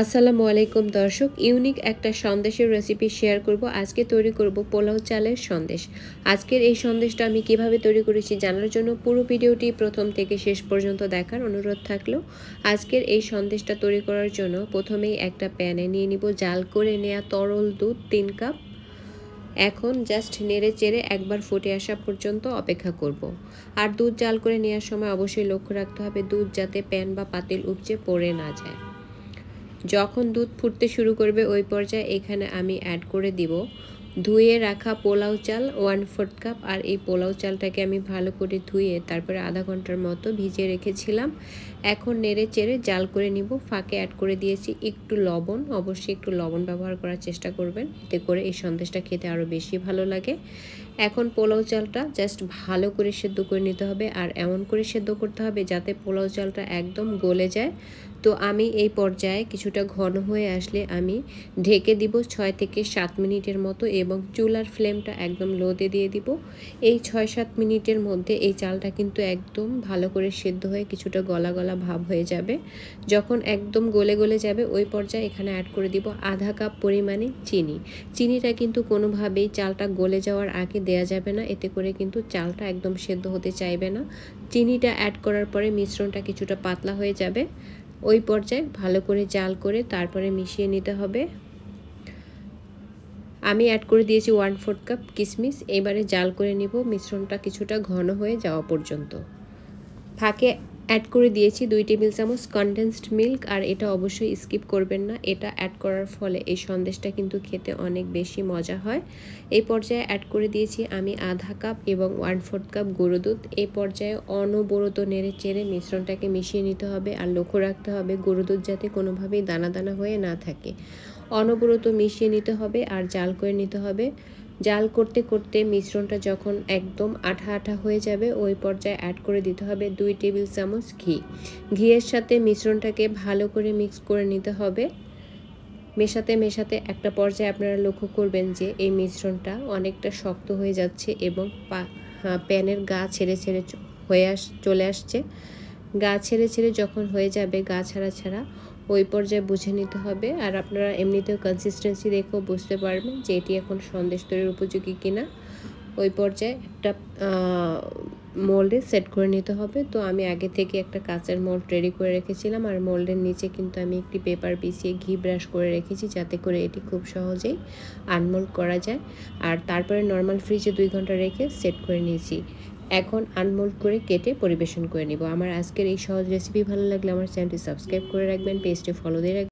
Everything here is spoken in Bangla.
আসসালামু আলাইকুম দর্শক, ইউনিক একটা সন্দেশের রেসিপি শেয়ার করব। আজকে তৈরি করব পোলাও চালের সন্দেশ। আজকের এই সন্দেশটা আমি কিভাবে তৈরি করেছি জানার জন্য পুরো ভিডিওটি প্রথম থেকে শেষ পর্যন্ত দেখার অনুরোধ থাকলো। আজকের এই সন্দেশটা তৈরি করার জন্য প্রথমেই একটা প্যানে নিয়ে নিব জাল করে নেওয়া তরল দুধ 3 কাপ। এখন জাস্ট নেড়ে চেড়ে একবার ফুটে আসা পর্যন্ত অপেক্ষা করব। আর দুধ জাল করে নেওয়ার সময় অবশ্যই লক্ষ্য রাখতে হবে দুধ যাতে প্যান বা পাতিল উপচে পড়ে না যায়। যখন দুধ ফুটতে শুরু করবে ওই পর্যায়ে এখানে আমি অ্যাড করে দিব ধুয়ে রাখা পোলাও চাল 1/4 কাপ। আর এই পোলাও চালটাকে আমি ভালো করে ধুয়ে তারপরে আধা ঘন্টার মতো ভিজিয়ে রেখেছিলাম। এখন নেড়ে চেড়ে জাল করে নিব। ফাঁকে অ্যাড করে দিয়েছি একটু লবণ, অবশ্যই একটু লবণ ব্যবহার করার চেষ্টা করবেন, এতে করে এই সন্দেশটা খেতে আরও বেশি ভালো লাগে। এখন পোলাও চালটা জাস্ট ভালো করে সেদ্ধ করে নিতে হবে, আর এমন করে সেদ্ধ করতে হবে যাতে পোলাও চালটা একদম গলে যায়। তো আমি এই পর্যায়ে কিছুটা ঘন হয়ে আসলে আমি ঢেকে দিব 6 থেকে 7 মিনিটের মতো, এবং চুলার ফ্লেমটা একদম লোতে দিয়ে দিব। এই 6-7 মিনিটের মধ্যে এই চালটা কিন্তু একদম ভালো করে সেদ্ধ হয়ে কিছুটা গলা গলা ভাব হয়ে যাবে। যখন একদম গলে গলে যাবে ওই পর্যায়ে এখানে অ্যাড করে দিব আধা কাপ পরিমাণে চিনি। চিনিটা কিন্তু কোনোভাবেই চালটা গলে যাওয়ার আগে দেয়া যাবে না, এতে করে কিন্তু চালটা একদম সেদ্ধ হতে চাইবে না। চিনিটা অ্যাড করার পরে মিশ্রণটা কিছুটা পাতলা হয়ে যাবে। ওই পর্যায়ে ভালো করে জাল করে তারপরে মিশিয়ে নিতে হবে। আমি অ্যাড করে দিয়েছি 1/4 কাপ কিশমিশ। এবারে জাল করে নিব মিশ্রণটা কিছুটা ঘন হয়ে যাওয়া পর্যন্ত। ফাঁকে অ্যাড করে দিয়েছি 2 টেবিল চামচ কনডেন্সড মিল্ক, আর এটা অবশ্যই স্কিপ করবেন না। এটা অ্যাড করার ফলে এই সন্দেশটা কিন্তু খেতে অনেক বেশি মজা হয়। এই পর্যায়ে অ্যাড করে দিয়েছি আমি আধা কাপ এবং 1/4 কাপ গুঁড়ো দুধ। এই পর্যায়ে অনবরত নেড়ে চেড়ে মিশ্রণটাকে মিশিয়ে নিতে হবে, আর লক্ষ্য রাখতে হবে গুঁড়ো দুধ যাতে কোনোভাবেই দানা দানা হয়ে না থাকে। অনবরত মিশিয়ে নিতে হবে আর জাল করে নিতে হবে। জাল করতে করতে মিশ্রণটা যখন একদম আঠা আঠা হয়ে যাবে ওই পর্যায়ে অ্যাড করে দিতে হবে 2 টেবিল চামচ ঘি। ঘিয়ের সাথে মিশ্রণটাকে ভালো করে মিক্স করে নিতে হবে। মেশাতে মেশাতে একটা পর্যায়ে আপনারা লক্ষ্য করবেন যে এই মিশ্রণটা অনেকটা শক্ত হয়ে যাচ্ছে এবং প্যানের গা ছেড়ে ছেড়ে চলে আসছে। গা ছেড়ে ছেড়ে যখন হয়ে যাবে, গা ছাড়া ছাড়া, ওই পর্যায়ে বুঝে নিতে হবে। আর আপনারা এমনিতেও কনসিস্টেন্সি দেখেও বুঝতে পারবেন যে এটি এখন সন্দেশ তৈরির উপযোগী কিনা। ওই পর্যায়ে একটা মোল্ডে সেট করে নিতে হবে। তো আমি আগে থেকে একটা কাঁচের মোল্ড রেডি করে রেখেছিলাম, আর মোল্ডের নিচে কিন্তু আমি একটি পেপার বিছিয়ে ঘি ব্রাশ করে রেখেছি যাতে করে এটি খুব সহজেই আনমোল্ড করা যায়। আর তারপরে নর্মাল ফ্রিজে 2 ঘন্টা রেখে সেট করে নিয়েছি। এখন আনমোল্ড করে কেটে পরিবেশন করে নিব। আমার আজকের এই সহজ রেসিপি ভালো লাগলে আমার চ্যানেলটি সাবস্ক্রাইব করে রাখবেন, পেজটি ফলো দিয়ে রাখবেন।